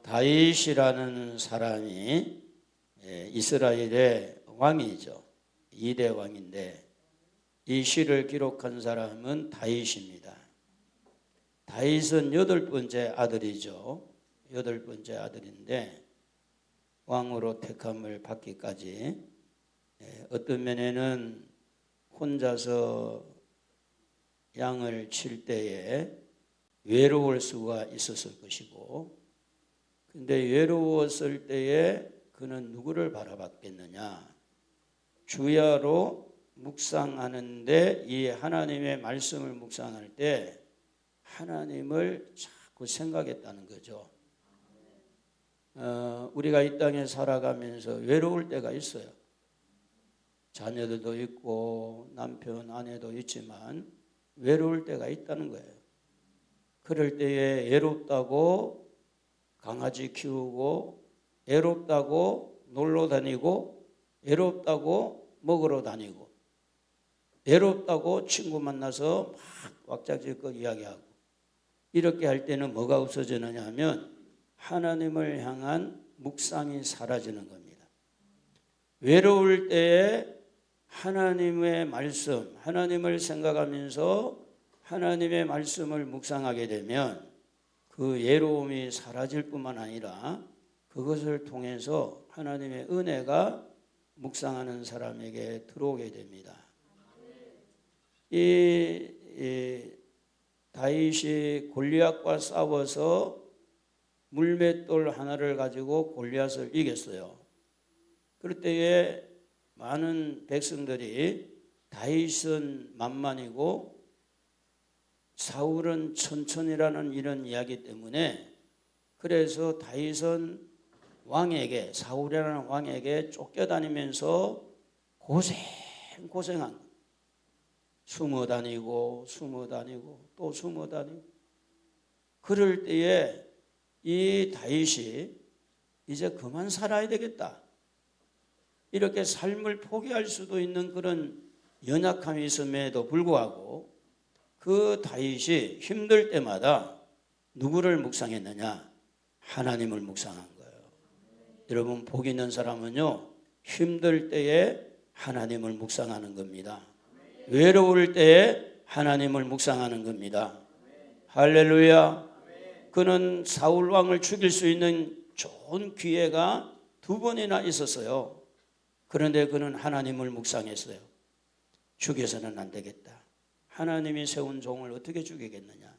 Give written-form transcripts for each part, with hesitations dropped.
다윗이라는 사람이 이스라엘의 왕이죠. 2대 왕인데 이 시를 기록한 사람은 다윗입니다. 다윗은 8번째 아들이죠. 8번째 아들인데 왕으로 택함을 받기까지 어떤 면에는 혼자서 양을 칠 때에 외로울 수가 있었을 것이고, 근데 외로웠을 때에 그는 누구를 바라봤겠느냐? 주야로 묵상하는데 이 하나님의 말씀을 묵상할 때 하나님을 자꾸 생각했다는 거죠. 우리가 이 땅에 살아가면서 외로울 때가 있어요. 자녀들도 있고 남편, 아내도 있지만 외로울 때가 있다는 거예요. 그럴 때에 외롭다고 강아지 키우고, 외롭다고 놀러 다니고, 외롭다고 먹으러 다니고, 외롭다고 친구 만나서 막 왁자지껄 이야기하고, 이렇게 할 때는 뭐가 없어지느냐 하면 하나님을 향한 묵상이 사라지는 겁니다. 외로울 때에 하나님의 말씀, 하나님을 생각하면서 하나님의 말씀을 묵상하게 되면 그 외로움이 사라질 뿐만 아니라 그것을 통해서 하나님의 은혜가 묵상하는 사람에게 들어오게 됩니다. 이 다윗이 골리앗과 싸워서 물맷돌 하나를 가지고 골리앗을 이겼어요. 그럴 때에 많은 백성들이 다윗은 만만이고 사울은 천천이라는 이런 이야기 때문에, 그래서 다윗은 왕에게, 사울이라는 왕에게 쫓겨다니면서 고생한, 숨어 다니고 또 숨어 다니고, 그럴 때에 이 다윗이 이제 그만 살아야 되겠다, 이렇게 삶을 포기할 수도 있는 그런 연약함이 있음에도 불구하고 그 다윗이 힘들 때마다 누구를 묵상했느냐? 하나님을 묵상한 거예요. 여러분, 복 있는 사람은요, 힘들 때에 하나님을 묵상하는 겁니다. 외로울 때에 하나님을 묵상하는 겁니다. 할렐루야. 그는 사울 왕을 죽일 수 있는 좋은 기회가 2번이나 있었어요. 그런데 그는 하나님을 묵상했어요. 죽여서는 안 되겠다. 하나님이 세운 종을 어떻게 죽이겠느냐?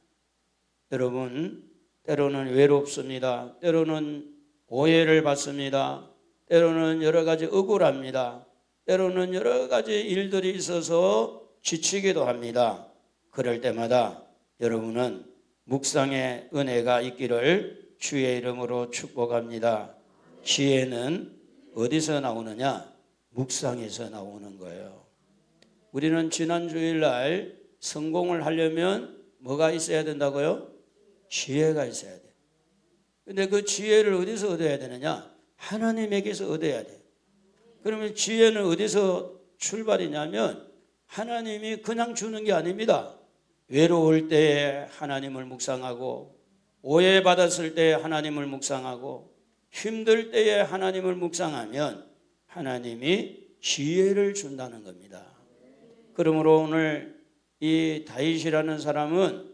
여러분, 때로는 외롭습니다. 때로는 오해를 받습니다. 때로는 여러 가지 억울합니다. 때로는 여러 가지 일들이 있어서 지치기도 합니다. 그럴 때마다 여러분은 묵상의 은혜가 있기를 주의 이름으로 축복합니다. 지혜는 어디서 나오느냐? 묵상에서 나오는 거예요. 우리는 지난 주일날 성공을 하려면 뭐가 있어야 된다고요? 지혜가 있어야 돼요. 근데 그 지혜를 어디서 얻어야 되느냐? 하나님에게서 얻어야 돼요. 그러면 지혜는 어디서 출발이냐면 하나님이 그냥 주는 게 아닙니다. 외로울 때에 하나님을 묵상하고, 오해받았을 때 하나님을 묵상하고, 힘들 때에 하나님을 묵상하면 하나님이 지혜를 준다는 겁니다. 그러므로 오늘 이 다윗이라는 사람은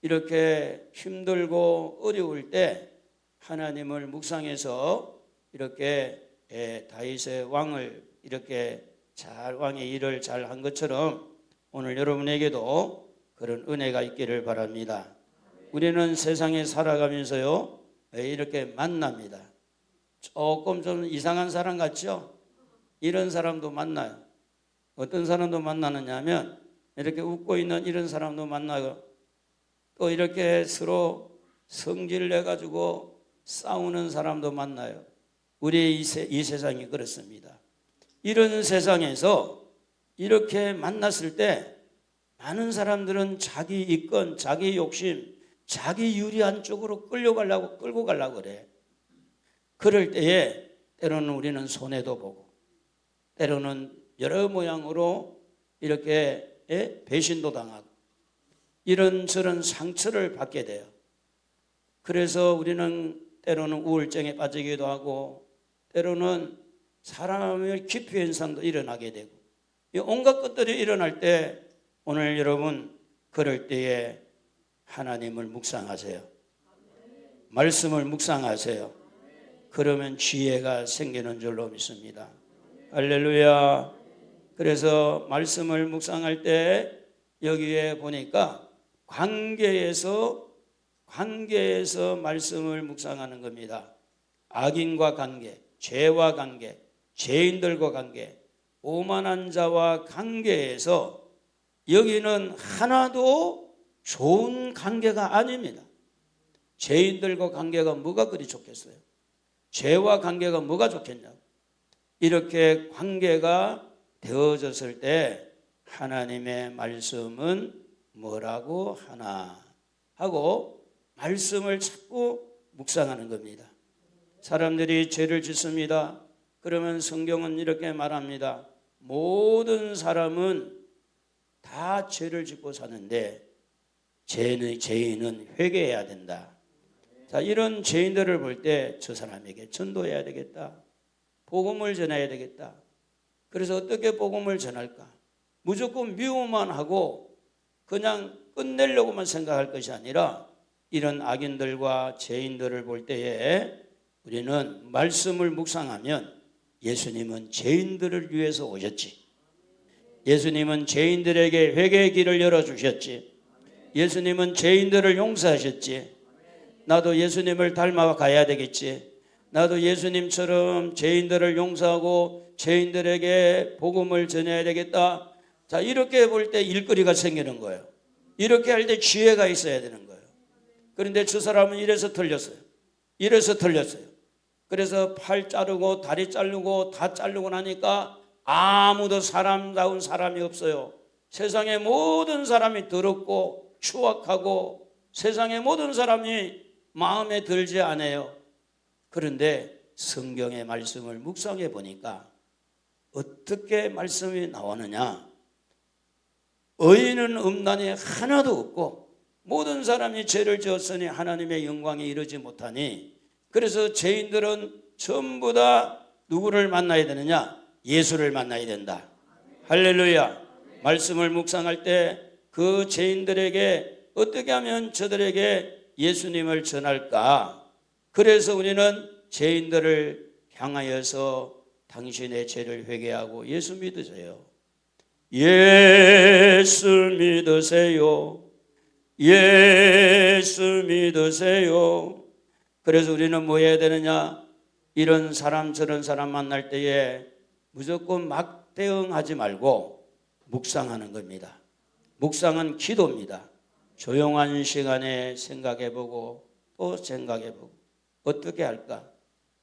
이렇게 힘들고 어려울 때 하나님을 묵상해서 이렇게 다윗의 왕을 이렇게 왕의 일을 잘 한 것처럼 오늘 여러분에게도 그런 은혜가 있기를 바랍니다. 우리는 세상에 살아가면서요, 이렇게 만납니다. 조금 좀 이상한 사람 같죠? 이런 사람도 만나요. 어떤 사람도 만나느냐 하면 이렇게 웃고 있는 이런 사람도 만나고, 또 이렇게 서로 성질 내가지고 싸우는 사람도 만나요. 우리의 이 세상이 그렇습니다. 이런 세상에서 이렇게 만났을 때 많은 사람들은 자기 이권, 자기 욕심, 자기 유리한 쪽으로 끌고 가려고 그래. 그럴 때에 때로는 우리는 손해도 보고, 때로는 여러 모양으로 이렇게 배신도 당하고 이런저런 상처를 받게 돼요. 그래서 우리는 때로는 우울증에 빠지기도 하고 때로는 사람의 기피 현상도 일어나게 되고 온갖 것들이 일어날 때 오늘 여러분 그럴 때에 하나님을 묵상하세요. 말씀을 묵상하세요. 그러면 지혜가 생기는 줄로 믿습니다. 할렐루야. 그래서 말씀을 묵상할 때 여기에 보니까 관계에서 말씀을 묵상하는 겁니다. 악인과 관계, 죄와 관계, 죄인들과 관계, 오만한 자와 관계에서 여기는 하나도 좋은 관계가 아닙니다. 죄인들과 관계가 뭐가 그리 좋겠어요? 죄와 관계가 뭐가 좋겠냐고. 이렇게 관계가 되어졌을 때 하나님의 말씀은 뭐라고 하나 하고 말씀을 자꾸 묵상하는 겁니다. 사람들이 죄를 짓습니다. 그러면 성경은 이렇게 말합니다. 모든 사람은 다 죄를 짓고 사는데 죄인은 회개해야 된다. 자, 이런 죄인들을 볼 때 저 사람에게 전도해야 되겠다. 복음을 전해야 되겠다. 그래서 어떻게 복음을 전할까? 무조건 미워만 하고 그냥 끝내려고만 생각할 것이 아니라 이런 악인들과 죄인들을 볼 때에 우리는 말씀을 묵상하면 예수님은 죄인들을 위해서 오셨지. 예수님은 죄인들에게 회개의 길을 열어주셨지. 예수님은 죄인들을 용서하셨지. 나도 예수님을 닮아 가야 되겠지. 나도 예수님처럼 죄인들을 용서하고 죄인들에게 복음을 전해야 되겠다. 자, 이렇게 볼 때 일거리가 생기는 거예요. 이렇게 할 때 지혜가 있어야 되는 거예요. 그런데 저 사람은 이래서 틀렸어요. 이래서 틀렸어요. 그래서 팔 자르고 다리 자르고 다 자르고 나니까 아무도 사람다운 사람이 없어요. 세상의 모든 사람이 더럽고 추악하고 세상의 모든 사람이 마음에 들지 않아요. 그런데 성경의 말씀을 묵상해 보니까 어떻게 말씀이 나오느냐? 의인은 음란이 하나도 없고 모든 사람이 죄를 지었으니 하나님의 영광에 이르지 못하니, 그래서 죄인들은 전부 다 누구를 만나야 되느냐? 예수를 만나야 된다. 할렐루야. 말씀을 묵상할 때 그 죄인들에게 어떻게 하면 저들에게 예수님을 전할까? 그래서 우리는 죄인들을 향하여서 당신의 죄를 회개하고 예수 믿으세요. 예수 믿으세요. 예수 믿으세요. 그래서 우리는 뭐 해야 되느냐? 이런 사람 저런 사람 만날 때에 무조건 막 대응하지 말고 묵상하는 겁니다. 묵상은 기도입니다. 조용한 시간에 생각해보고 또 생각해보고 어떻게 할까?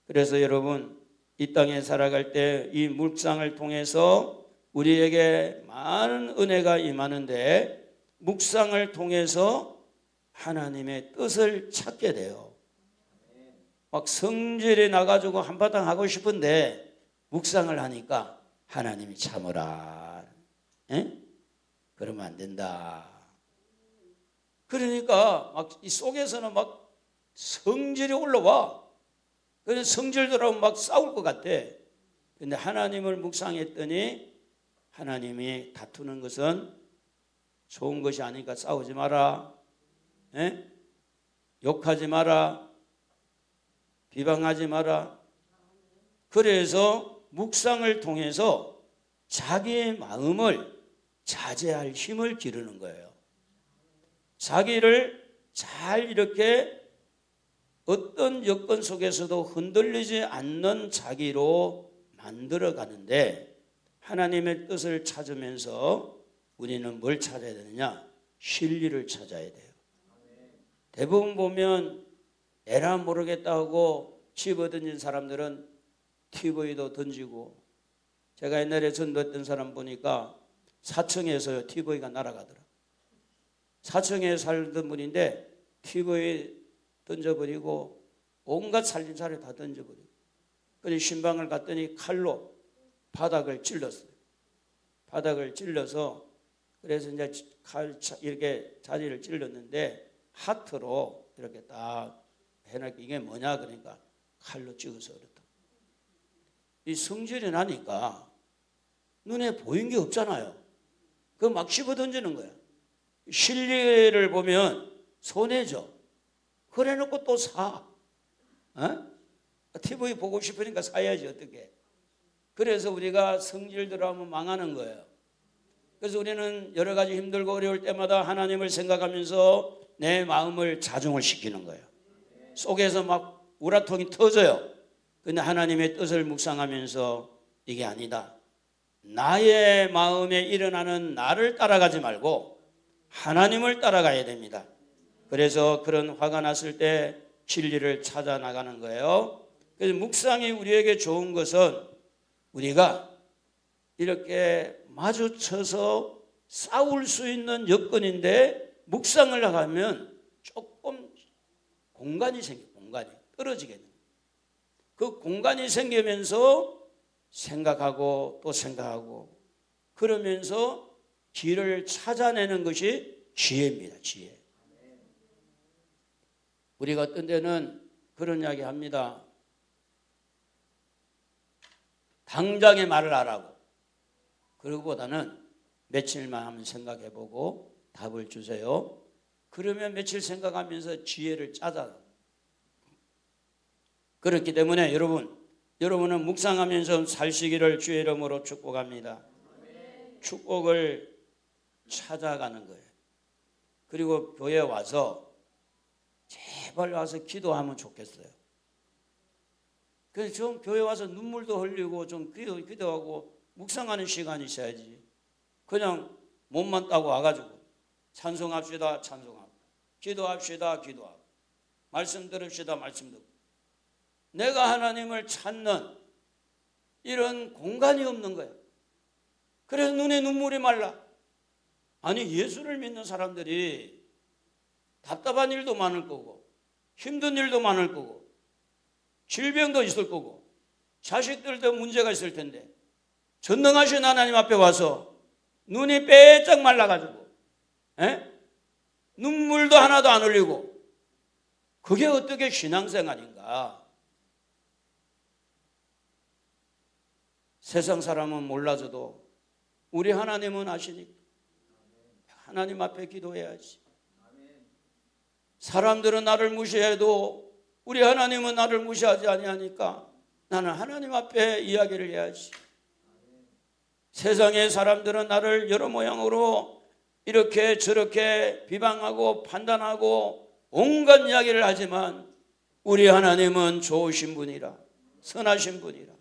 그래서 여러분 이 땅에 살아갈 때 이 묵상을 통해서 우리에게 많은 은혜가 임하는데 묵상을 통해서 하나님의 뜻을 찾게 돼요. 막 성질이 나가지고 한바탕 하고 싶은데 묵상을 하니까 하나님이 참으라. 에? 그러면 안 된다. 그러니까 막 이 속에서는 막 성질이 올라와. 그래서 성질들하고 막 싸울 것 같아. 근데 하나님을 묵상했더니 하나님이 다투는 것은 좋은 것이 아니니까 싸우지 마라. 에? 욕하지 마라. 비방하지 마라. 그래서 묵상을 통해서 자기의 마음을 자제할 힘을 기르는 거예요. 자기를 잘 이렇게 어떤 여건 속에서도 흔들리지 않는 자기로 만들어 가는데, 하나님의 뜻을 찾으면서 우리는 뭘 찾아야 되느냐? 진리를 찾아야 돼요. 대부분 보면 에라 모르겠다 하고 집어던진 사람들은 TV도 던지고, 제가 옛날에 전도했던 사람 보니까 4층에서 TV가 날아가더라. 4층에 살던 분인데 TV 던져버리고 온갖 살림살이 다 던져버리고, 그래서 신방을 갔더니 칼로 바닥을 찔렀어요. 바닥을 찔러서 그래서 이제 칼 이렇게 자리를 찔렀는데 하트로 이렇게 딱 해놓고 이게 뭐냐 그러니까 칼로 찍어서 그랬다. 이 성질이 나니까 눈에 보인 게 없잖아요. 그거 막 씹어 던지는 거야. 실리를 보면 손해죠. 그래 놓고 또 사. TV 보고 싶으니까 사야지 어떻게. 그래서 우리가 성질대로 하면 망하는 거예요. 그래서 우리는 여러 가지 힘들고 어려울 때마다 하나님을 생각하면서 내 마음을 자중을 시키는 거예요. 속에서 막 우라통이 터져요. 근데 하나님의 뜻을 묵상하면서 이게 아니다. 나의 마음에 일어나는 나를 따라가지 말고 하나님을 따라가야 됩니다. 그래서 그런 화가 났을 때 진리를 찾아 나가는 거예요. 그래서 묵상이 우리에게 좋은 것은 우리가 이렇게 마주쳐서 싸울 수 있는 여건인데 묵상을 하면 조금 공간이 생겨요. 공간이 떨어지게 돼요. 그 공간이 생기면서 생각하고 또 생각하고 그러면서 길을 찾아내는 것이 지혜입니다. 지혜. 우리가 어떤 데는 그런 이야기 합니다. 당장에 말을 하라고. 그러고보다는 며칠만 한번 생각해보고 답을 주세요. 그러면 며칠 생각하면서 지혜를 짜자. 그렇기 때문에 여러분은 묵상하면서 살시기를 주의 이름으로 축복합니다. 축복을 찾아가는 거예요. 그리고 교회에 와서 제발 와서 기도하면 좋겠어요. 그래서 좀 교회 와서 눈물도 흘리고 좀 기도하고 묵상하는 시간이 있어야지. 그냥 몸만 따고 와가지고 찬송합시다 찬송하고 기도합시다 기도하고 말씀 들읍시다 말씀 듣고 내가 하나님을 찾는 이런 공간이 없는 거예요. 그래서 눈에 눈물이 말라. 아니 예수를 믿는 사람들이 답답한 일도 많을 거고 힘든 일도 많을 거고 질병도 있을 거고 자식들도 문제가 있을 텐데 전능하신 하나님 앞에 와서 눈이 빼짝 말라가지고 눈물도 하나도 안 흘리고 그게 어떻게 신앙생활인가. 세상 사람은 몰라줘도 우리 하나님은 아시니까 하나님 앞에 기도해야지. 사람들은 나를 무시해도 우리 하나님은 나를 무시하지 아니하니까 나는 하나님 앞에 이야기를 해야지. 세상의 사람들은 나를 여러 모양으로 이렇게 저렇게 비방하고 판단하고 온갖 이야기를 하지만 우리 하나님은 좋으신 분이라 선하신 분이라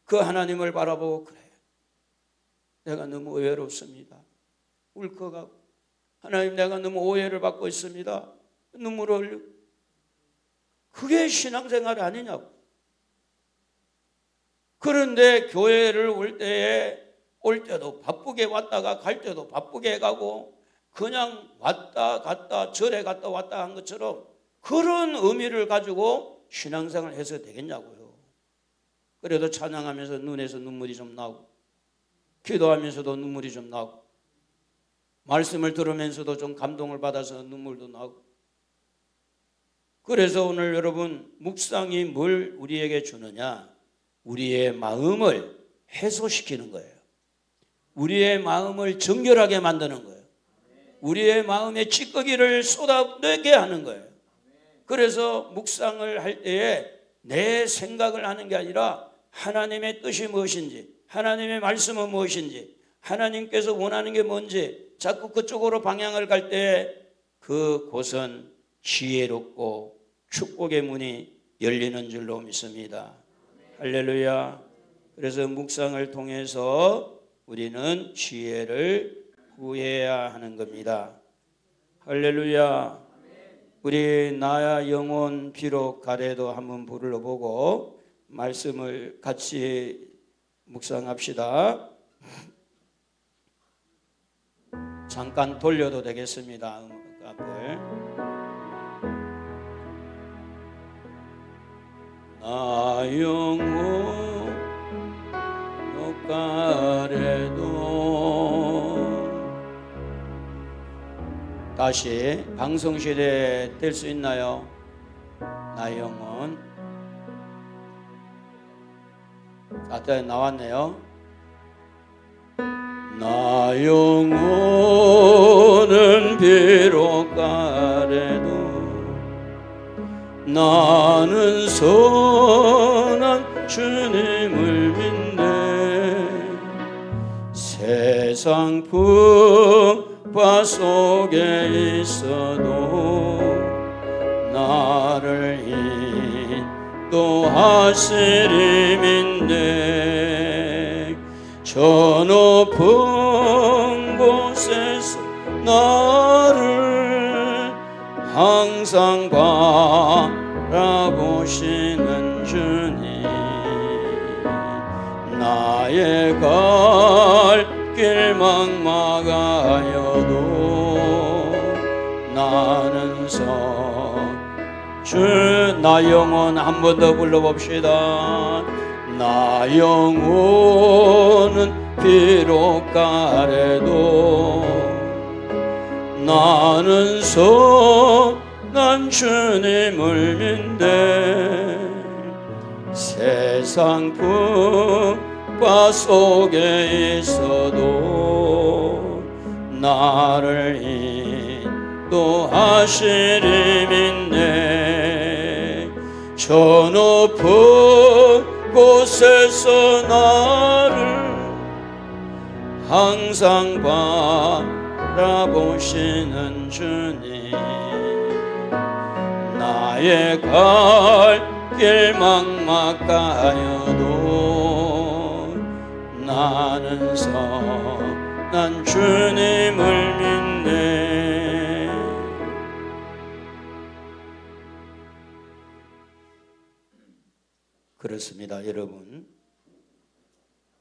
그 하나님을 바라보고 그래. 내가 너무 외롭습니다. 울컥하고 하나님 내가 너무 오해를 받고 있습니다. 눈물을 흘리고 그게 신앙생활이 아니냐고. 그런데 교회를 올 때도 바쁘게 왔다가 갈 때도 바쁘게 가고 그냥 왔다 갔다 절에 갔다 왔다 한 것처럼 그런 의미를 가지고 신앙생활을 해서 되겠냐고요. 그래도 찬양하면서 눈에서 눈물이 좀 나고 기도하면서도 눈물이 좀 나고 말씀을 들으면서도 좀 감동을 받아서 눈물도 나고. 그래서 오늘 여러분 묵상이 뭘 우리에게 주느냐? 우리의 마음을 해소시키는 거예요. 우리의 마음을 정결하게 만드는 거예요. 우리의 마음에 찌꺼기를 쏟아내게 하는 거예요. 그래서 묵상을 할 때에 내 생각을 하는 게 아니라 하나님의 뜻이 무엇인지 하나님의 말씀은 무엇인지 하나님께서 원하는 게 뭔지 자꾸 그쪽으로 방향을 갈 때 그곳은 지혜롭고 축복의 문이 열리는 줄로 믿습니다. 할렐루야. 그래서 묵상을 통해서 우리는 지혜를 구해야 하는 겁니다. 할렐루야. 우리 나야 영혼 비록 가래도 한번 불러보고 말씀을 같이 묵상합시다. 잠깐 돌려도 되겠습니다. 음악을. 나 영혼 가래도 다시 방송실에 될 수 있나요? 나의 영혼. 아까 나왔네요. 나 영혼은 비록 가래도 나는 선한 주님을 믿네. 세상 풍파 속에 있어도 나를 인도하시리 믿네. 저 높은 곳에서 나를 항상 바라보시는 주님. 나의 갈 길 막막하여도 나는 나 영혼 한 번 더 불러봅시다. 나 영혼은 비록 가래도 나는 선한 주님을 믿네. 세상 풍파 속에 있어도 나를 인도하시리 믿네. 저 높은 곳에서 나를 항상 바라보시는 주님. 나의 갈 길 막막하여도 나는 선한 주님을 믿네. 그렇습니다, 여러분.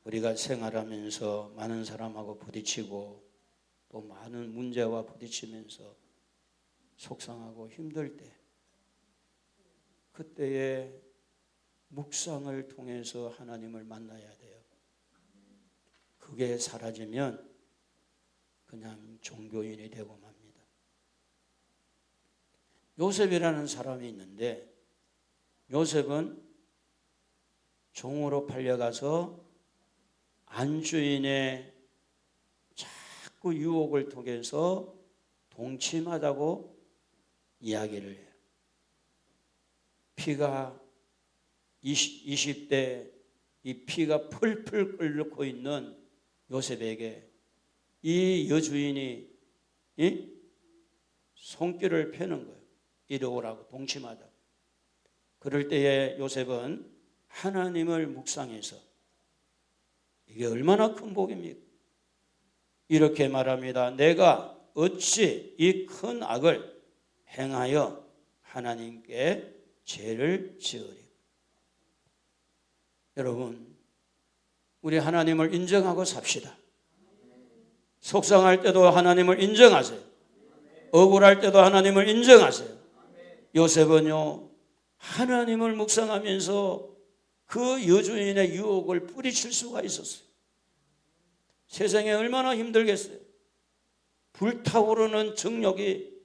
우리가 생활하면서 많은 사람하고 부딪히고 또 많은 문제와 부딪히면서 속상하고 힘들 때, 그때의 묵상을 통해서 하나님을 만나야 돼요. 그게 사라지면 그냥 종교인이 되고 맙니다. 요셉이라는 사람이 있는데, 요셉은 종으로 팔려가서 안주인의 자꾸 유혹을 통해서 동침하자고 이야기를 해요. 피가 20대 이 피가 풀풀 끓고 있는 요셉에게 이 여주인이 손길을 펴는 거예요. 이리 오라고, 동침하자고. 그럴 때에 요셉은 하나님을 묵상해서, 이게 얼마나 큰 복입니까? 이렇게 말합니다. 내가 어찌 이 큰 악을 행하여 하나님께 죄를 지으리. 여러분, 우리 하나님을 인정하고 삽시다. 속상할 때도 하나님을 인정하세요. 억울할 때도 하나님을 인정하세요. 요셉은요, 하나님을 묵상하면서 그 여주인의 유혹을 뿌리칠 수가 있었어요. 세상에 얼마나 힘들겠어요. 불타오르는 정욕이,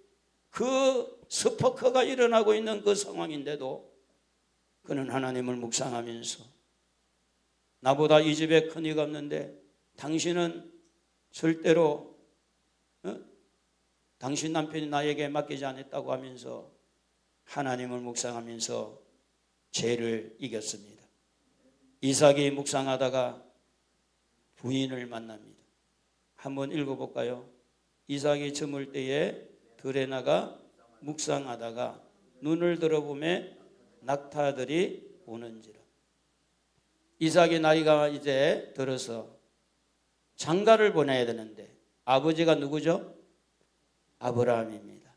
그 스포커가 일어나고 있는 그 상황인데도 그는 하나님을 묵상하면서, 나보다 이 집에 큰 이가 없는데 당신은 절대로 당신 남편이 나에게 맡기지 않았다고 하면서 하나님을 묵상하면서 죄를 이겼습니다. 이삭이 묵상하다가 부인을 만납니다. 한번 읽어볼까요? 이삭이 저물 때에 들에 나가 묵상하다가 눈을 들어보매 낙타들이 오는지라. 이삭의 나이가 이제 들어서 장가를 보내야 되는데, 아버지가 누구죠? 아브라함입니다.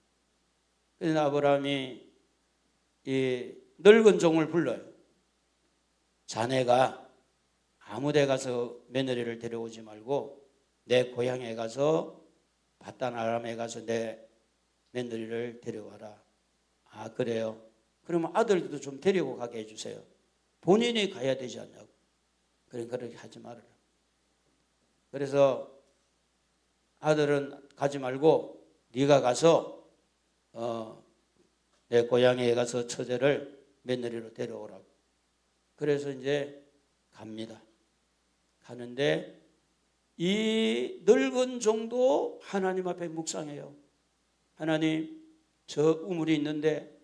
그래서 아브라함이 이 늙은 종을 불러요. 자네가 아무 데 가서 며느리를 데려오지 말고 내 고향에 가서, 바단 아람에 가서 내 며느리를 데려와라. 아, 그래요? 그러면 아들도 좀 데리고 가게 해주세요. 본인이 가야 되지 않냐고. 그러니까 그렇게 하지 말아라. 그래서 아들은 가지 말고 네가 가서 내 고향에 가서 처제를 며느리로 데려오라고. 그래서 이제 갑니다. 가는데 이 늙은 종도 하나님 앞에 묵상해요. 하나님, 저 우물이 있는데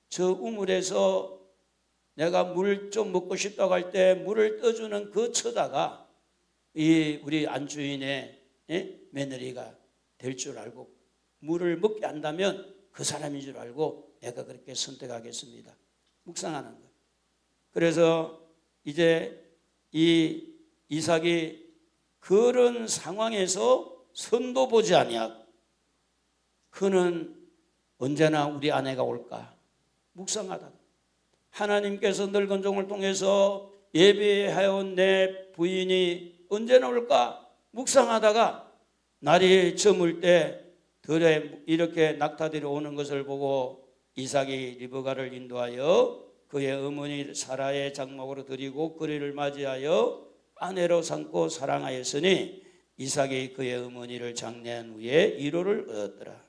저 우물에서 내가 물 좀 먹고 싶다고 할 때 물을 떠주는 그 처자가 이 우리 안주인의 며느리가 될 줄 알고 물을 먹게 한다면 그 사람인 줄 알고 내가 그렇게 선택하겠습니다. 묵상하는 거예요. 그래서 이제 이 이삭이 그런 상황에서 선도 보지 아니하고 그는 언제나 우리 아내가 올까 묵상하다. 하나님께서 늙은 종을 통해서 예비해온 내 부인이 언제나 올까 묵상하다가 날이 저물 때 들에 이렇게 낙타들이 오는 것을 보고 이삭이 리브가를 인도하여 그의 어머니 사라의 장막으로 드리고 그리를 맞이하여 아내로 삼고 사랑하였으니 이삭이 그의 어머니를 장례한 후에 위로를 얻었더라.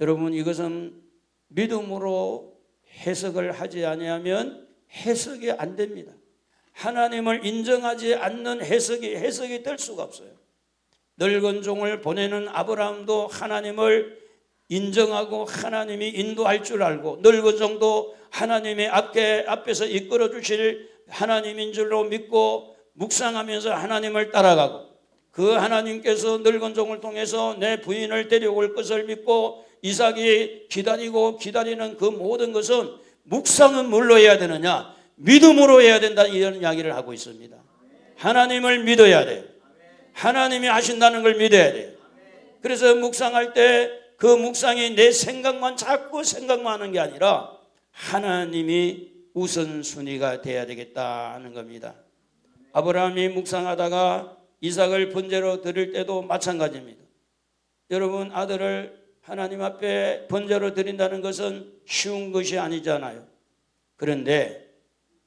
여러분, 이것은 믿음으로 해석을 하지 아니하면 해석이 안 됩니다. 하나님을 인정하지 않는 해석이 될 수가 없어요. 늙은 종을 보내는 아브라함도 하나님을 인정하고 하나님이 인도할 줄 알고 늙은 종도 하나님의 앞에서 이끌어 주실 하나님인 줄로 믿고 묵상하면서 하나님을 따라가고 그 하나님께서 늙은 종을 통해서 내 부인을 데려올 것을 믿고 이삭이 기다리는 그 모든 것은 묵상은 뭘로 해야 되느냐? 믿음으로 해야 된다, 이런 이야기를 하고 있습니다. 하나님을 믿어야 돼요. 하나님이 하신다는 걸 믿어야 돼요. 그래서 묵상할 때 그 묵상이 내 생각만 자꾸 생각만 하는 게 아니라 하나님이 우선순위가 돼야 되겠다 하는 겁니다. 아브라함이 묵상하다가 이삭을 번제로 드릴 때도 마찬가지입니다. 여러분, 아들을 하나님 앞에 번제로 드린다는 것은 쉬운 것이 아니잖아요. 그런데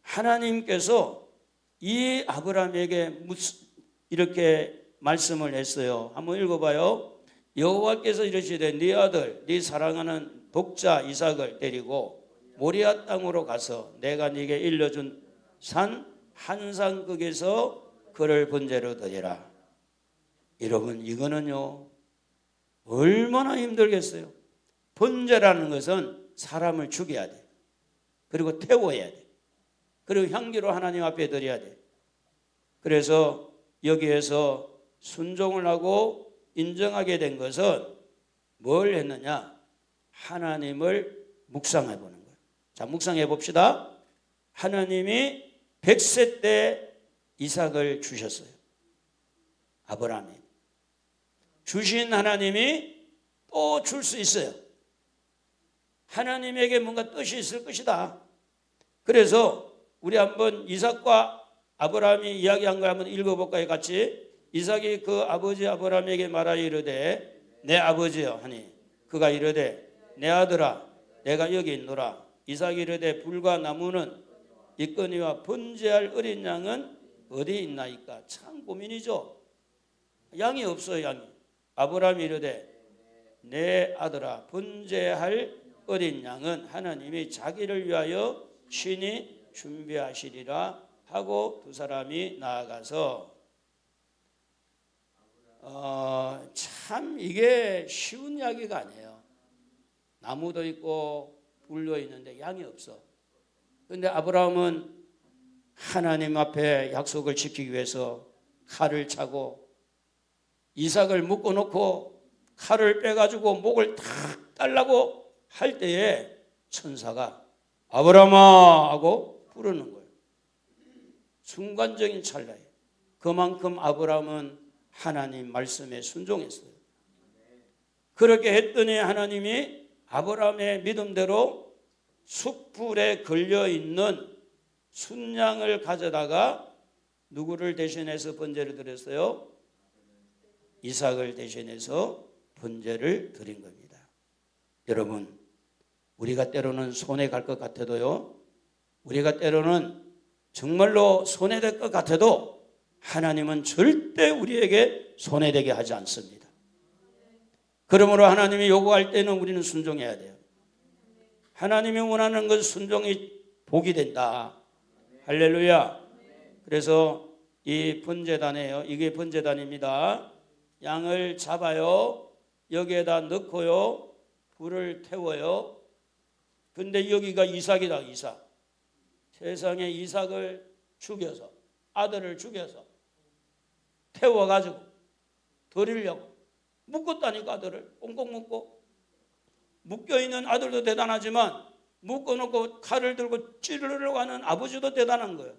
하나님께서 이 아브라함에게 이렇게 말씀을 했어요. 한번 읽어봐요. 여호와께서 이르시되 네 아들 네 사랑하는 독자 이삭을 데리고 모리아 땅으로 가서 내가 네게 일러준 산 한산극에서 그를 번제로 드리라. 여러분, 이거는요 얼마나 힘들겠어요. 번제라는 것은 사람을 죽여야 돼. 그리고 태워야 돼. 그리고 향기로 하나님 앞에 드려야 돼. 그래서 여기에서 순종을 하고 인정하게 된 것은 뭘 했느냐? 하나님을 묵상해 보는 거예요. 자, 묵상해 봅시다. 하나님이 100세 때 이삭을 주셨어요. 아브라함이. 주신 하나님이 또 줄 수 있어요. 하나님에게 뭔가 뜻이 있을 것이다. 그래서 우리 한번 이삭과 아브라함이 이야기한 걸 한번 읽어볼까요? 같이. 이삭이 그 아버지 아브라함에게 말하여 이르되 내 아버지여 하니 그가 이르되 내 아들아 내가 여기 있노라. 이삭이 이르되 불과 나무는 있거니와 번제할 어린 양은 어디 있나이까. 참 고민이죠. 양이 없어요. 양이. 아브라함이 이르되 내 아들아 번제할 어린 양은 하나님이 자기를 위하여 친히 준비하시리라 하고 두 사람이 나아가서 참 이게 쉬운 이야기가 아니에요. 나무도 있고 불도 있는데 양이 없어. 그런데 아브라함은 하나님 앞에 약속을 지키기 위해서 칼을 차고 이삭을 묶어놓고 칼을 빼가지고 목을 탁 달라고 할 때에 천사가 아브라함아 하고 부르는 거예요. 순간적인 찰나에. 그만큼 아브라함은 하나님 말씀에 순종했어요. 그렇게 했더니 하나님이 아브라함의 믿음대로 숯불에 걸려있는 순양을 가져다가 누구를 대신해서 번제를 드렸어요? 이삭을 대신해서 번제를 드린 겁니다. 여러분, 우리가 때로는 손해 갈 것 같아도요, 우리가 때로는 정말로 손해될 것 같아도 하나님은 절대 우리에게 손해되게 하지 않습니다. 그러므로 하나님이 요구할 때는 우리는 순종해야 돼요. 하나님이 원하는 것 순종이 복이 된다. 할렐루야. 그래서 이 번제단이에요. 이게 번제단입니다. 양을 잡아요. 여기에다 넣고요. 불을 태워요. 근데 여기가 이삭이다. 이삭. 세상에 이삭을 죽여서, 아들을 죽여서 태워가지고 드리려고 묶었다니까. 아들을 꽁꽁 묶고, 묶여있는 아들도 대단하지만 묶어놓고 칼을 들고 찌르려고 하는 아버지도 대단한 거예요.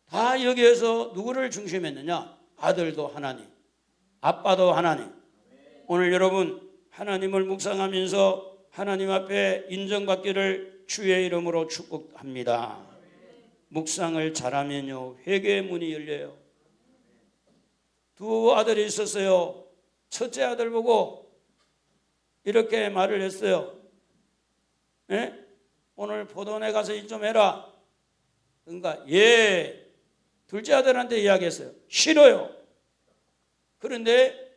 다 여기에서 누구를 중심했느냐? 아들도 하나님, 아빠도 하나님. 오늘 여러분 하나님을 묵상하면서 하나님 앞에 인정받기를 주의 이름으로 축복합니다. 묵상을 잘하면요, 회개의 문이 열려요. 두 아들이 있었어요. 첫째 아들 보고 이렇게 말을 했어요. 예? 오늘 포도원에 가서 일 좀 해라. 그러니까 예. 둘째 아들한테 이야기했어요. 싫어요. 그런데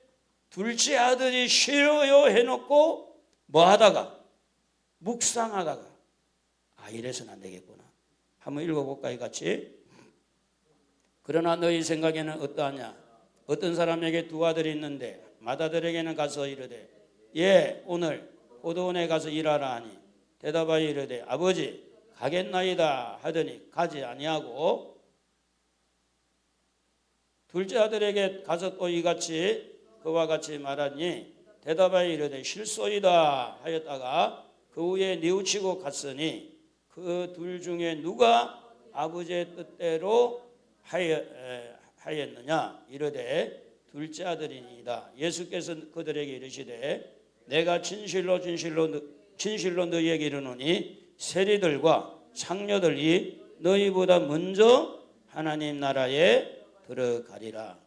둘째 아들이 싫어요 해놓고 뭐 하다가? 묵상하다가, 아, 이래서는 안 되겠구나. 한번 읽어볼까요, 같이? 그러나 너희 생각에는 어떠하냐? 어떤 사람에게 두 아들이 있는데 맏아들에게는 가서 이르되 예, 오늘 포도원에 가서 일하라 하니 대답하여 이르되 아버지 가겠나이다 하더니 가지 아니하고, 둘째 아들에게 가서 또 이같이 그와 같이 말하니 대답하여 이르되 실소이다 하였다가 그 후에 뉘우치고 갔으니 그 둘 중에 누가 아버지의 뜻대로 하였느냐? 이르되 둘째 아들이니이다. 예수께서 그들에게 이르시되 내가 진실로 너희에게 이르노니 세리들과 창녀들이 너희보다 먼저 하나님 나라에 들어가리라.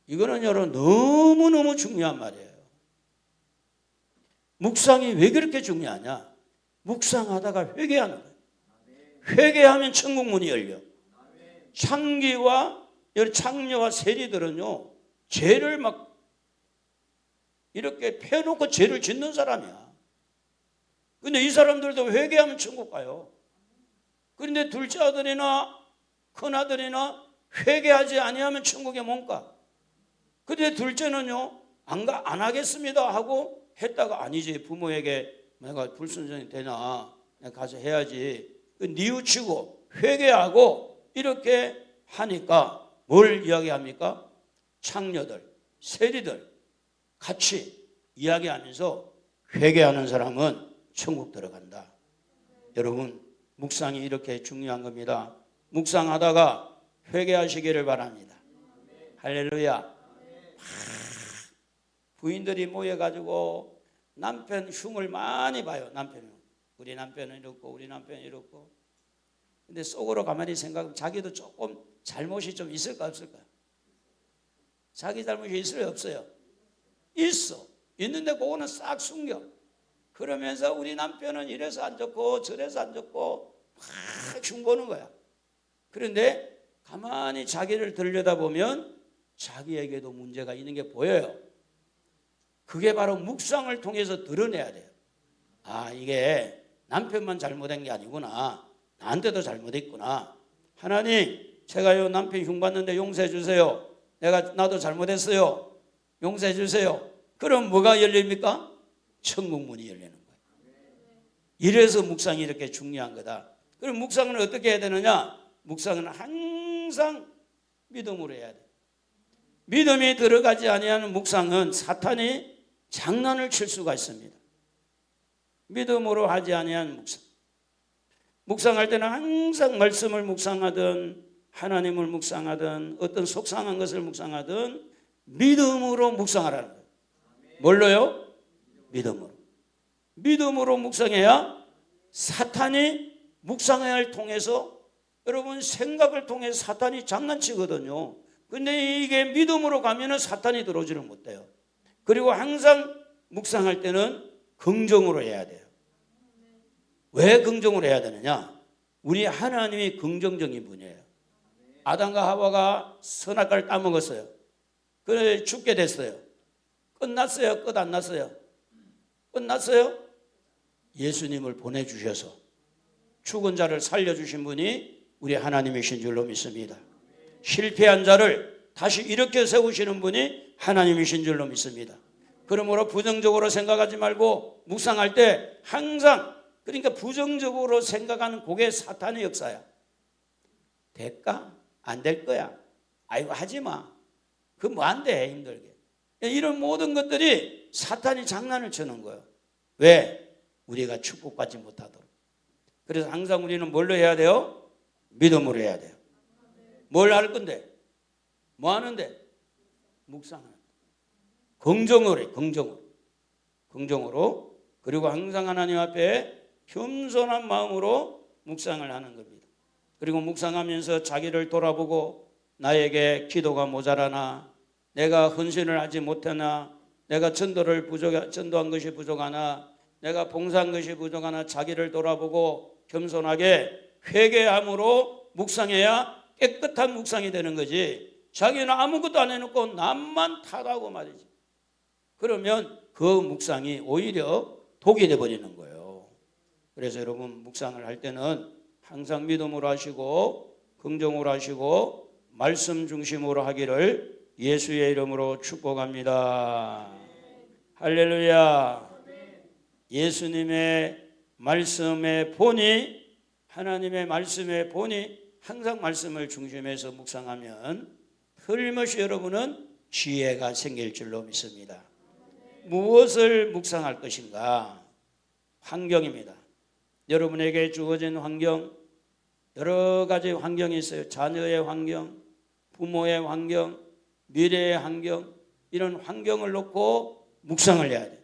이거는 여러분 너무너무 중요한 말이에요. 묵상이 왜 그렇게 중요하냐? 묵상하다가 회개하는 거예요. 회개하면 천국 문이 열려. 창녀와 세리들은요, 죄를 막 이렇게 펴놓고 죄를 짓는 사람이야. 근데 이 사람들도 회개하면 천국 가요. 그런데 둘째 아들이나 큰 아들이나 회개하지 아니하면 천국에 못 가. 근데 둘째는요, 안 하겠습니다 하고 했다가 아니지, 부모에게 내가 불순종이 되나, 내가 가서 해야지. 뉘우치고 회개하고 이렇게 하니까 뭘 이야기합니까? 창녀들, 세리들 같이 이야기하면서 회개하는 사람은 천국 들어간다. 여러분, 묵상이 이렇게 중요한 겁니다. 묵상하다가 회개하시기를 바랍니다. 할렐루야. 부인들이 모여가지고 남편 흉을 많이 봐요. 우리 남편은 이렇고 우리 남편은 이렇고. 근데 속으로 가만히 생각하면 자기도 조금 잘못이 좀 있을까 없을까? 자기 잘못이 있어요 없어요? 있어. 있는데 그거는 싹 숨겨. 그러면서 우리 남편은 이래서 안 좋고 저래서 안 좋고 막 흉보는 거야. 그런데 가만히 자기를 들여다보면 자기에게도 문제가 있는 게 보여요. 그게 바로 묵상을 통해서 드러내야 돼요. 아, 이게 남편만 잘못한 게 아니구나. 나한테도 잘못했구나. 하나님, 제가요 남편 흉받는데 용서해 주세요. 나도 잘못했어요. 용서해 주세요. 그럼 뭐가 열립니까? 천국 문이 열리는 거예요. 이래서 묵상이 이렇게 중요한 거다. 그럼 묵상은 어떻게 해야 되느냐? 묵상은 항상 믿음으로 해야 돼. 믿음이 들어가지 아니하는 묵상은 사탄이 장난을 칠 수가 있습니다. 믿음으로 하지 아니한 묵상. 묵상할 때는 항상 말씀을 묵상하든 하나님을 묵상하든 어떤 속상한 것을 묵상하든 믿음으로 묵상하라는 거예요. 뭘로요? 믿음으로. 믿음으로 묵상해야 사탄이 묵상을 통해서, 여러분 생각을 통해서 사탄이 장난치거든요. 근데 이게 믿음으로 가면은 사탄이 들어오지를 못해요. 그리고 항상 묵상할 때는 긍정으로 해야 돼요. 왜 긍정으로 해야 되느냐? 우리 하나님이 긍정적인 분이에요. 아담과 하와가 선악과를 따먹었어요. 그래 죽게 됐어요. 끝났어요? 끝 안 났어요? 끝났어요? 예수님을 보내주셔서 죽은 자를 살려주신 분이 우리 하나님이신 줄로 믿습니다. 실패한 자를 다시 일으켜 세우시는 분이 하나님이신 줄로 믿습니다. 그러므로 부정적으로 생각하지 말고 묵상할 때 항상, 그러니까 부정적으로 생각하는 그게 사탄의 역사야. 될까? 안 될 거야. 아이고 하지 마. 그 뭐 안 돼, 힘들게. 이런 모든 것들이 사탄이 장난을 치는 거예요. 왜? 우리가 축복받지 못하도록. 그래서 항상 우리는 뭘로 해야 돼요? 믿음으로 해야 돼요. 뭘 할 건데? 뭐 하는데? 묵상하는. 긍정으로 해, 긍정으로. 긍정으로. 그리고 항상 하나님 앞에 겸손한 마음으로 묵상을 하는 겁니다. 그리고 묵상하면서 자기를 돌아보고 나에게 기도가 모자라나, 내가 헌신을 하지 못하나, 내가 전도한 것이 부족하나, 내가 봉사한 것이 부족하나 자기를 돌아보고 겸손하게 회개함으로 묵상해야 깨끗한 묵상이 되는 거지. 자기는 아무것도 안 해놓고 남만 탓하고 말이지. 그러면 그 묵상이 오히려 독이 되어버리는 거예요. 그래서 여러분 묵상을 할 때는 항상 믿음으로 하시고 긍정으로 하시고 말씀 중심으로 하기를 예수의 이름으로 축복합니다. 할렐루야. 예수님의 말씀의 본이, 하나님의 말씀의 본이 항상 말씀을 중심에서 묵상하면 틀림없이 여러분은 지혜가 생길 줄로 믿습니다. 무엇을 묵상할 것인가? 환경입니다. 여러분에게 주어진 환경, 여러 가지 환경이 있어요. 자녀의 환경, 부모의 환경, 미래의 환경, 이런 환경을 놓고 묵상을 해야 돼요.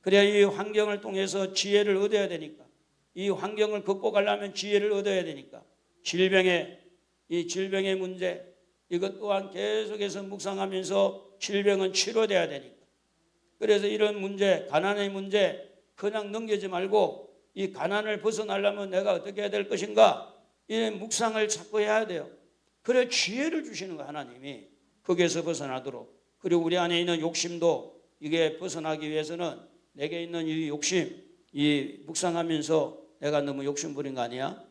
그래야 이 환경을 통해서 지혜를 얻어야 되니까, 이 환경을 극복하려면 지혜를 얻어야 되니까, 질병의 문제, 이것 또한 계속해서 묵상하면서 질병은 치료돼야 되니까. 그래서 이런 문제, 가난의 문제 그냥 넘기지 말고 이 가난을 벗어나려면 내가 어떻게 해야 될 것인가, 이 묵상을 자꾸 해야 돼요. 그래 지혜를 주시는 거예요, 하나님이. 거기에서 벗어나도록. 그리고 우리 안에 있는 욕심도 이게 벗어나기 위해서는 내게 있는 이 욕심, 이 묵상하면서 내가 너무 욕심 부린 거 아니야?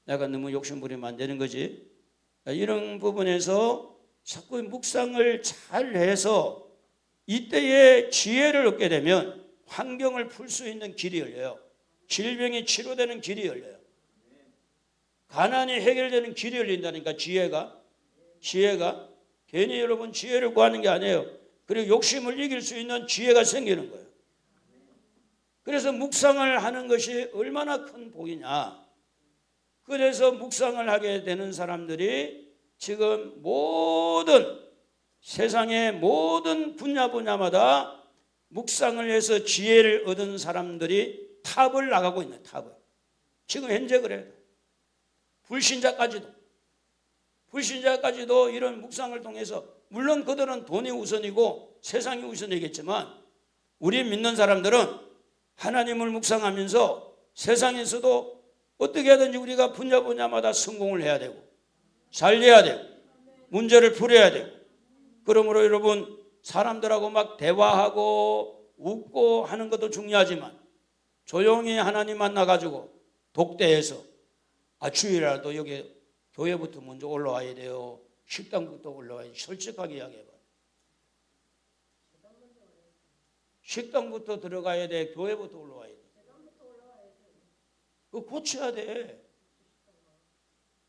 내가 너무 욕심 부리면 안 되는 거지. 이런 부분에서 자꾸 묵상을 잘 해서 이때에 지혜를 얻게 되면 환경을 풀 수 있는 길이 열려요. 질병이 치료되는 길이 열려요. 가난이 해결되는 길이 열린다니까. 지혜가 괜히 여러분 지혜를 구하는 게 아니에요. 그리고 욕심을 이길 수 있는 지혜가 생기는 거예요. 그래서 묵상을 하는 것이 얼마나 큰 복이냐. 그래서 묵상을 하게 되는 사람들이 지금 세상의 모든 분야마다 묵상을 해서 지혜를 얻은 사람들이 탑을 나가고 있는 탑을. 지금 현재 그래요. 불신자까지도 이런 묵상을 통해서, 물론 그들은 돈이 우선이고 세상이 우선이겠지만 우리 믿는 사람들은 하나님을 묵상하면서 세상에서도 어떻게 하든지 우리가 분야마다 성공을 해야 되고 살려야 되고 문제를 풀어야 되고. 그러므로 여러분 사람들하고 막 대화하고 웃고 하는 것도 중요하지만 조용히 하나님 만나가지고 독대해서 주일이라도 여기 교회부터 먼저 올라와야 돼요. 식당부터 올라와야 돼요. 솔직하게 이야기해봐요. 식당부터 들어가야 돼. 교회부터 올라와야 돼. 그거 고쳐야 돼.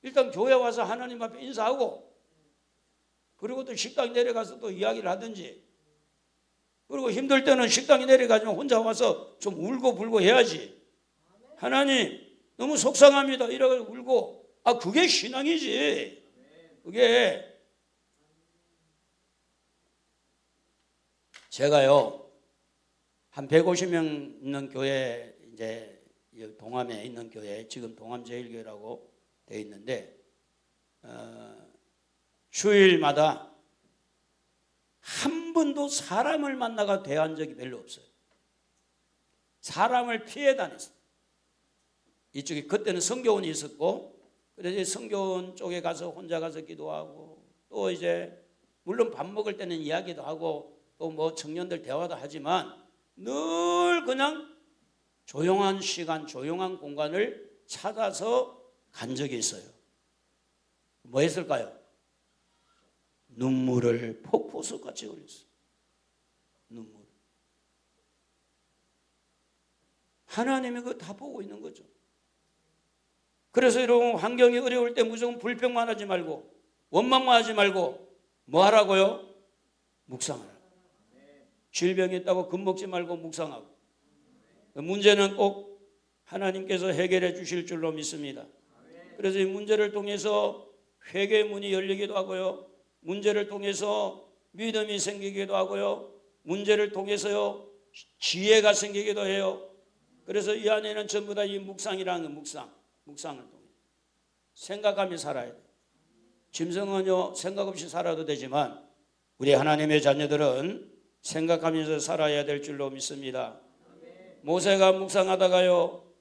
일단 교회 와서 하나님 앞에 인사하고, 그리고 또 식당 내려가서 또 이야기를 하든지, 그리고 힘들 때는 식당에 내려가지만 혼자 와서 좀 울고 불고 해야지. 하나님 너무 속상합니다 이러고 울고. 그게 신앙이지. 그게. 제가요 한 150명 있는 교회, 이제 동암에 있는 교회, 지금 동암제일교회라고 되어 있는데 주일마다 한 번도 사람을 만나가 대한 적이 별로 없어요. 사람을 피해 다녔어요. 이쪽에 그때는 성교원이 있었고, 그래서 성교원 쪽에 가서 혼자 가서 기도하고, 또 이제 물론 밥 먹을 때는 이야기도 하고 또 뭐 청년들 대화도 하지만 늘 그냥 조용한 시간, 조용한 공간을 찾아서 간 적이 있어요. 뭐 했을까요? 눈물을 폭포수같이 흘렸어요. 눈물. 하나님이 그거 다 보고 있는 거죠. 그래서 여러분 환경이 어려울 때 무조건 불평만 하지 말고 원망만 하지 말고 뭐 하라고요? 묵상하라. 질병이 있다고 겁먹지 말고 묵상하고. 문제는 꼭 하나님께서 해결해 주실 줄로 믿습니다. 그래서 이 문제를 통해서 회개의 문이 열리기도 하고요. 문제를 통해서 믿음이 생기기도 하고요. 문제를 통해서요 지혜가 생기기도 해요. 그래서 이 안에는 전부 다 이 묵상이라는 묵상을 통해 생각하며 살아야 돼요. 짐승은요 생각 없이 살아도 되지만 우리 하나님의 자녀들은 생각하면서 살아야 될 줄로 믿습니다. 모세가 묵상하다가요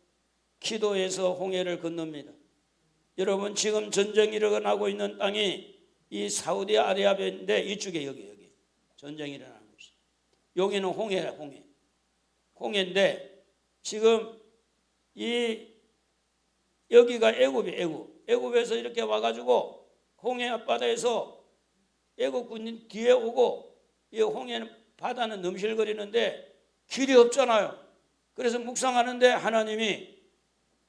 기도해서 홍해를 건넙니다. 여러분 지금 전쟁이 일어나고 있는 땅이 이 사우디아라비아인데 이쪽에 여기 전쟁이 일어나는 곳이 여기는 홍해라. 홍해인데 지금 이 여기가 애굽에서 이렇게 와가지고 홍해 앞바다에서 애굽 군인 뒤에 오고 이 홍해는 바다는 넘실거리는데 길이 없잖아요. 그래서 묵상하는데 하나님이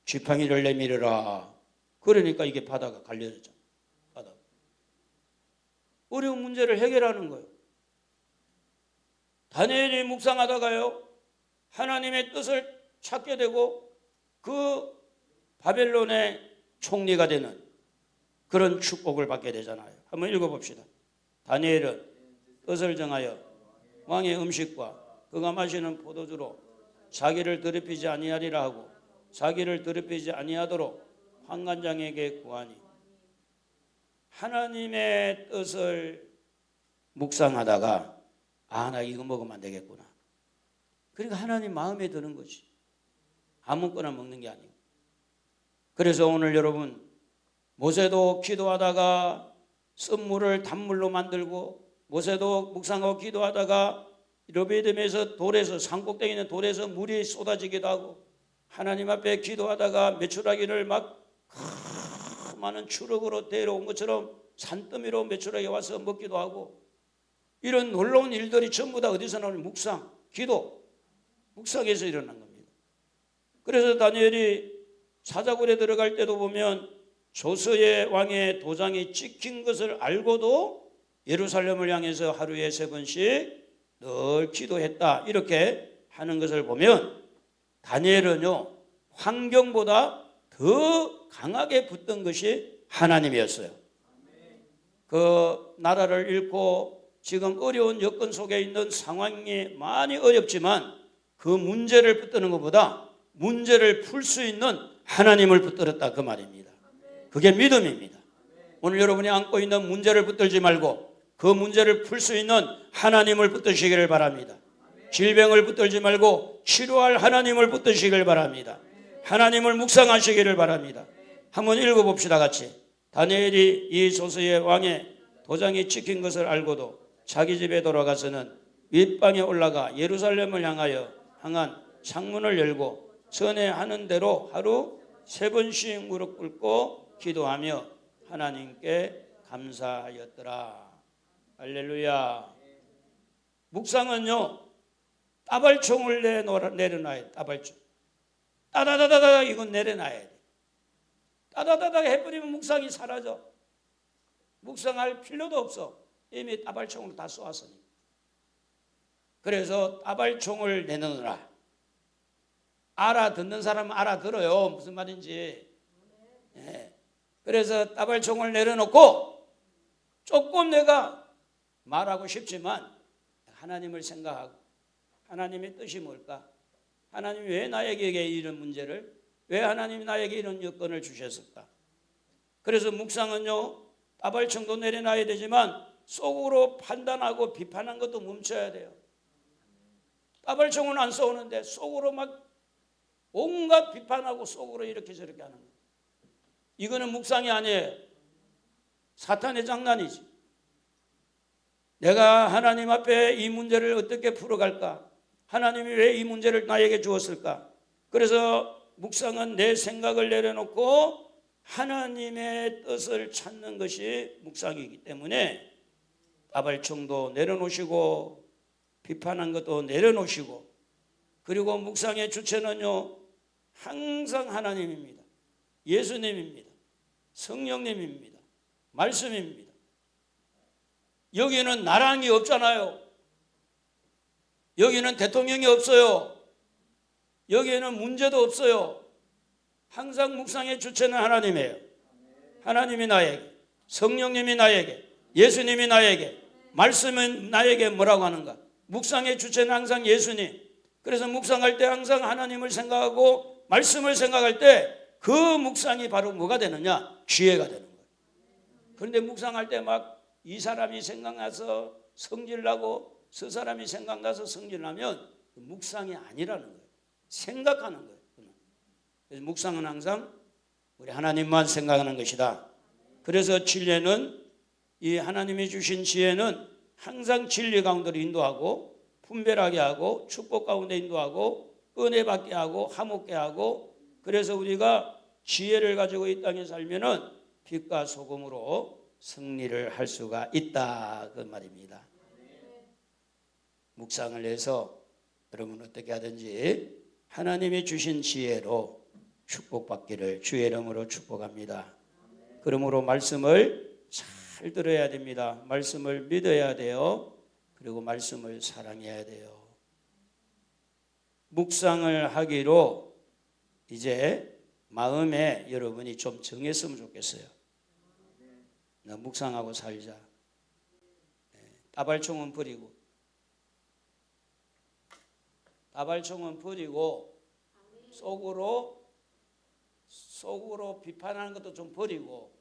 지팡이를 내밀어라. 그러니까 이게 바다가 갈려졌잖아요. 바다. 어려운 문제를 해결하는 거예요. 다니엘이 묵상하다가요 하나님의 뜻을 찾게 되고 그 바벨론의 총리가 되는 그런 축복을 받게 되잖아요. 한번 읽어봅시다. 다니엘은 뜻을 정하여 왕의 음식과 그가 마시는 포도주로 자기를 더럽히지 아니하리라 하고 자기를 더럽히지 아니하도록 환관장에게 구하니. 하나님의 뜻을 묵상하다가 나 이거 먹으면 안 되겠구나. 그러니까 하나님 마음에 드는 거지. 아무거나 먹는 게 아니고. 그래서 오늘 여러분 모세도 기도하다가 쓴물을 단물로 만들고 모세도 묵상하고 기도하다가 로베돔에서 돌에서 산꼭대기 있는 돌에서 물이 쏟아지기도 하고 하나님 앞에 기도하다가 메추라기를 막 많은 추럭으로 데려온 것처럼 산더미로 메추라기 와서 먹기도 하고 이런 놀라운 일들이 전부 다 어디서 나오는 묵상, 기도, 묵상에서 일어난 겁니다. 그래서 다니엘이 사자굴에 들어갈 때도 보면 조서의 왕의 도장이 찍힌 것을 알고도 예루살렘을 향해서 하루에 3번씩 늘 기도했다. 이렇게 하는 것을 보면 다니엘은요 환경보다 더 강하게 붙던 것이 하나님이었어요. 그 나라를 잃고 지금 어려운 여건 속에 있는 상황이 많이 어렵지만 그 문제를 붙드는 것보다 문제를 풀 수 있는 하나님을 붙들었다 그 말입니다. 그게 믿음입니다. 오늘 여러분이 안고 있는 문제를 붙들지 말고 그 문제를 풀 수 있는 하나님을 붙드시기를 바랍니다. 질병을 붙들지 말고 치료할 하나님을 붙드시기를 바랍니다. 하나님을 묵상하시기를 바랍니다. 한번 읽어봅시다 같이. 다니엘이 이 조서의 왕의 도장이 찍힌 것을 알고도 자기 집에 돌아가서는 윗방에 올라가 예루살렘을 향한 창문을 열고 전에 하는 대로 하루 3번씩 무릎 꿇고 기도하며 하나님께 감사하였더라. 할렐루야. 묵상은요 따발총을 내려놔야 돼. 따발총. 따다다다다 이건 내려놔야 돼. 따다다다 해버리면 묵상이 사라져. 묵상할 필요도 없어. 이미 따발총으로 다 쏘았으니. 그래서 따발총을 내놓으라. 알아듣는 사람은 알아들어요. 무슨 말인지. 네. 그래서 따발총을 내려놓고 조금 내가 말하고 싶지만 하나님을 생각하고 하나님의 뜻이 뭘까? 하나님이 왜 나에게 이런 문제를, 왜 하나님이 나에게 이런 여건을 주셨을까? 그래서 묵상은요 따발총도 내려놔야 되지만 속으로 판단하고 비판한 것도 멈춰야 돼요. 따발총은 안 쏘는데 속으로 막 온갖 비판하고 속으로 이렇게 저렇게 하는 거예요. 이거는 묵상이 아니에요. 사탄의 장난이지. 내가 하나님 앞에 이 문제를 어떻게 풀어갈까? 하나님이 왜 이 문제를 나에게 주었을까? 그래서 묵상은 내 생각을 내려놓고 하나님의 뜻을 찾는 것이 묵상이기 때문에 다발총도 내려놓으시고 비판한 것도 내려놓으시고, 그리고 묵상의 주체는요 항상 하나님입니다. 예수님입니다. 성령님입니다. 말씀입니다. 여기는 나랑이 없잖아요. 여기는 대통령이 없어요. 여기에는 문제도 없어요. 항상 묵상의 주체는 하나님이에요. 하나님이 나에게, 성령님이 나에게, 예수님이 나에게, 말씀은 나에게 뭐라고 하는가? 묵상의 주체는 항상 예수님. 그래서 묵상할 때 항상 하나님을 생각하고 말씀을 생각할 때 그 묵상이 바로 뭐가 되느냐? 지혜가 되는 거예요. 그런데 묵상할 때 막 이 사람이 생각나서 성질나고 저 사람이 생각나서 성질나면 묵상이 아니라는 거예요. 생각하는 거예요. 그래서 묵상은 항상 우리 하나님만 생각하는 것이다. 그래서 진리는, 이 하나님이 주신 지혜는 항상 진리 가운데로 인도하고 분별하게 하고 축복 가운데 인도하고 은혜 받게 하고 화목게 하고, 그래서 우리가 지혜를 가지고 이 땅에 살면은 빛과 소금으로 승리를 할 수가 있다, 그 말입니다. 묵상을 해서 여러분 어떻게 하든지 하나님이 주신 지혜로 축복받기를 주의 이름으로 축복합니다. 그러므로 말씀을 잘 들어야 됩니다. 말씀을 믿어야 돼요. 그리고 말씀을 사랑해야 돼요. 묵상을 하기로 이제 마음에 여러분이 좀 정했으면 좋겠어요. 나 묵상하고 살자. 다발총은 버리고, 다발총은 버리고 속으로 비판하는 것도 좀 버리고,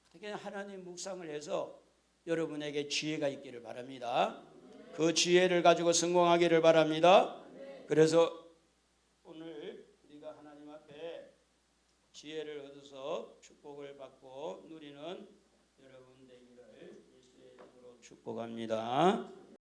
어떻게 하나님 묵상을 해서 여러분에게 지혜가 있기를 바랍니다. 그 지혜를 가지고 성공하기를 바랍니다. 그래서 오늘 우리가 하나님 앞에 지혜를 얻어서 축복을 받고 누리는 여러분 되기를 예수의 이름으로 축복합니다.